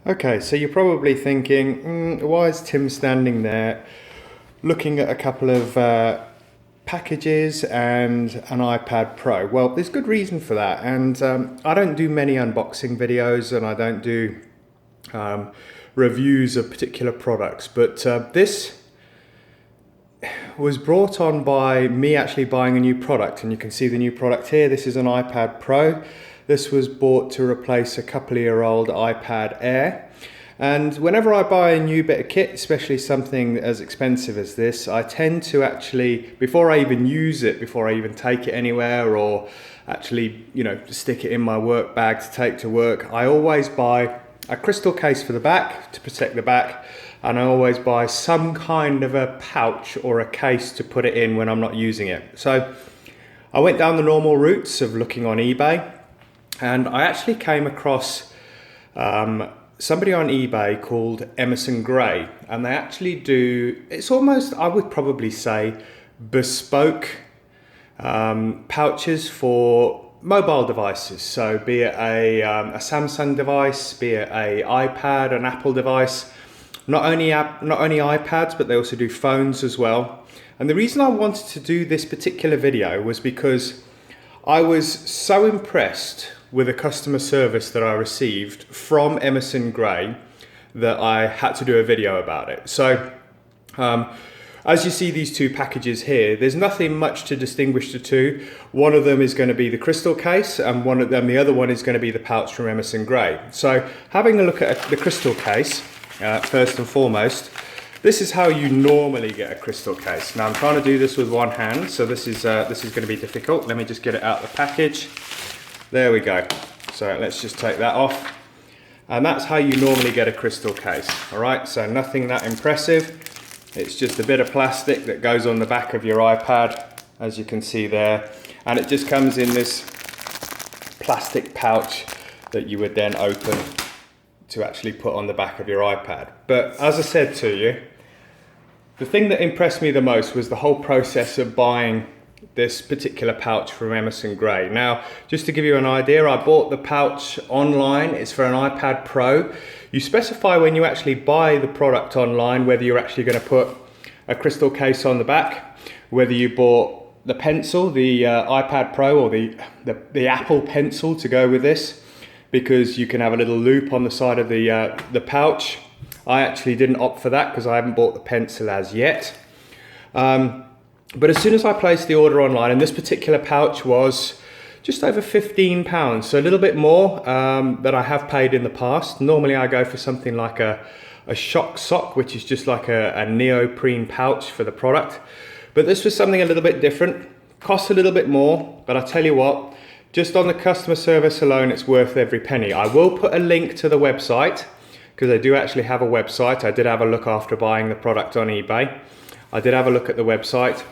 Okay, so you're probably thinking, why is Tim standing there looking at a couple of packages and an iPad Pro? Well, there's good reason for that, and I don't do many unboxing videos and I don't do reviews of particular products, but this was brought on by me actually buying a new product, and you can see the new product here. This is an iPad Pro. This was bought to replace a couple-year-old iPad Air. And whenever I buy a new bit of kit, especially something as expensive as this, I tend to actually, before I even use it, before I even take it anywhere or actually, stick it in my work bag to take to work, I always buy a crystal case for the back to protect the back, and I always buy some kind of a pouch or a case to put it in when I'm not using it. So I went down the normal routes of looking on eBay, and I actually came across somebody on eBay called Emmerson Gray, and they actually do, it's almost, I would probably say, bespoke pouches for mobile devices. So be it a Samsung device, be it a iPad, an Apple device, not only iPads, but they also do phones as well. And the reason I wanted to do this particular video was because I was so impressed with the customer service that I received from Emmerson Gray that I had to do a video about it. So as you see these two packages here, there's nothing much to distinguish the two. One of them is going to be the crystal case, and the other one is going to be the pouch from Emmerson Gray. So having a look at the crystal case, first and foremost, this is how you normally get a crystal case. Now I'm trying to do this with one hand, so this is going to be difficult. Let me just get it out of the package. There we go. So let's just take that off. And that's how you normally get a crystal case. All right, so nothing that impressive. It's just a bit of plastic that goes on the back of your iPad, as you can see there. And it just comes in this plastic pouch that you would then open to actually put on the back of your iPad. But as I said to you, the thing that impressed me the most was the whole process of buying this particular pouch from Emmerson Gray. Now, just to give you an idea, I bought the pouch online. It's for an iPad Pro. You specify when you actually buy the product online whether you're actually going to put a crystal case on the back, whether you bought the pencil, the iPad Pro, or the Apple Pencil to go with this, because you can have a little loop on the side of the pouch. I actually didn't opt for that because I haven't bought the pencil as yet. But as soon as I placed the order online, and this particular pouch was just over £15, so a little bit more than I have paid in the past. Normally I go for something like a shock sock, which is just like a neoprene pouch for the product. But this was something a little bit different, cost a little bit more, but I tell you what, just on the customer service alone, it's worth every penny. I will put a link to the website, because I do actually have a website. I did have a look after buying the product on eBay. I did have a look at the website.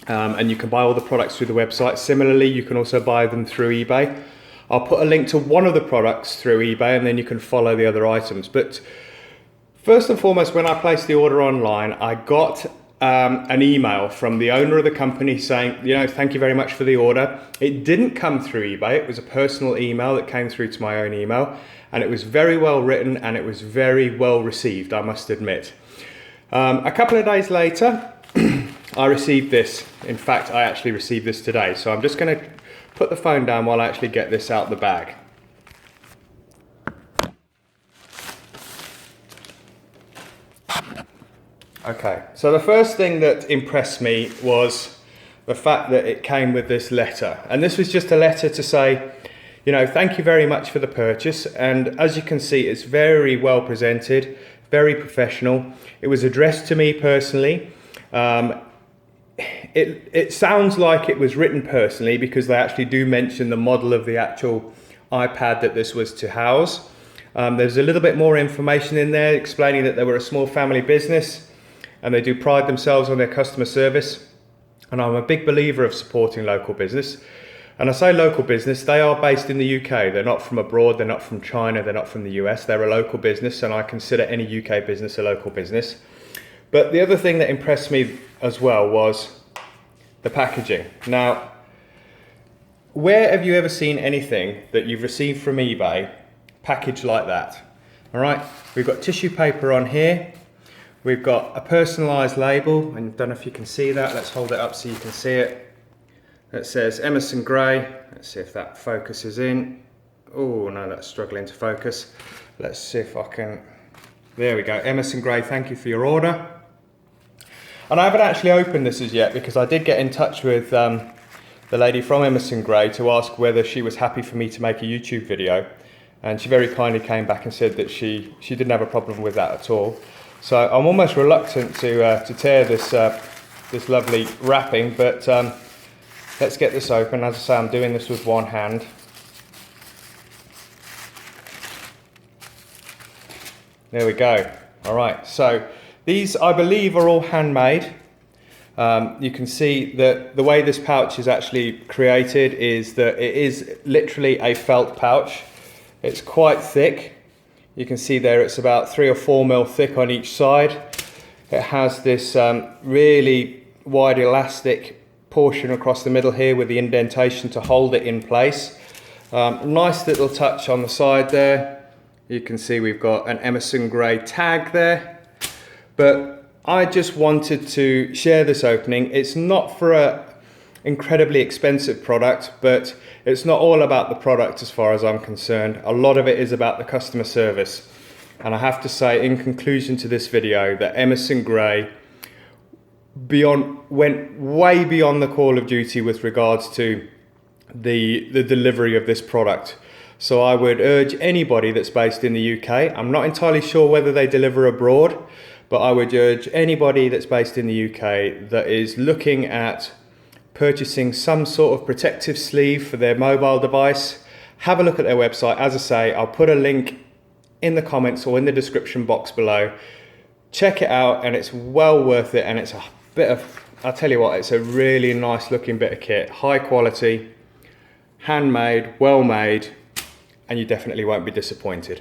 And you can buy all the products through the website. Similarly, you can also buy them through eBay. I'll put a link to one of the products through eBay, and then you can follow the other items. But first and foremost, when I placed the order online, I got an email from the owner of the company saying, thank you very much for the order. It didn't come through eBay. It was a personal email that came through to my own email, and it was very well written and it was very well received, I must admit. A couple of days later, I received this. In fact, I actually received this today. So I'm just going to put the phone down while I actually get this out the bag. Okay, so the first thing that impressed me was the fact that it came with this letter. And this was just a letter to say, thank you very much for the purchase. And as you can see, it's very well presented, very professional. It was addressed to me personally. It sounds like it was written personally, because they actually do mention the model of the actual iPad that this was to house. There's a little bit more information in there explaining that they were a small family business and they do pride themselves on their customer service. And I'm a big believer of supporting local business. And I say local business, they are based in the UK. They're not from abroad, they're not from China, they're not from the US. They're a local business, and I consider any UK business a local business. But the other thing that impressed me as well was the packaging. Now, where have you ever seen anything that you've received from eBay packaged like that? All right, we've got tissue paper on here. We've got a personalised label, and I don't know if you can see that. Let's hold it up so you can see it. It says Emmerson Gray. Let's see if that focuses in. Oh no, that's struggling to focus. Let's see if I can, there we go. Emmerson Gray, thank you for your order. And I haven't actually opened this as yet because I did get in touch with the lady from Emmerson Gray to ask whether she was happy for me to make a YouTube video. And she very kindly came back and said that she didn't have a problem with that at all. So I'm almost reluctant to tear this this lovely wrapping, but let's get this open. As I say, I'm doing this with one hand. There we go. All right, so these I believe are all handmade. You can see that the way this pouch is actually created is that it is literally a felt pouch. It's quite thick. You can see there it's about 3 or 4 mil thick on each side. It has this really wide elastic portion across the middle here with the indentation to hold it in place. Nice little touch on the side there. You can see we've got an Emmerson Gray tag there. But I just wanted to share this opening. It's not for a incredibly expensive product, but it's not all about the product as far as I'm concerned. A lot of it is about the customer service. And I have to say, in conclusion to this video, that Emmerson Gray went way beyond the call of duty with regards to the delivery of this product. So I would urge anybody that's based in the UK, I'm not entirely sure whether they deliver abroad, but I would urge anybody that's based in the UK that is looking at purchasing some sort of protective sleeve for their mobile device, have a look at their website. As I say, I'll put a link in the comments or in the description box below. Check it out, and it's well worth it, and it's a bit of, I'll tell you what, it's a really nice looking bit of kit, high quality, handmade, well made, and you definitely won't be disappointed.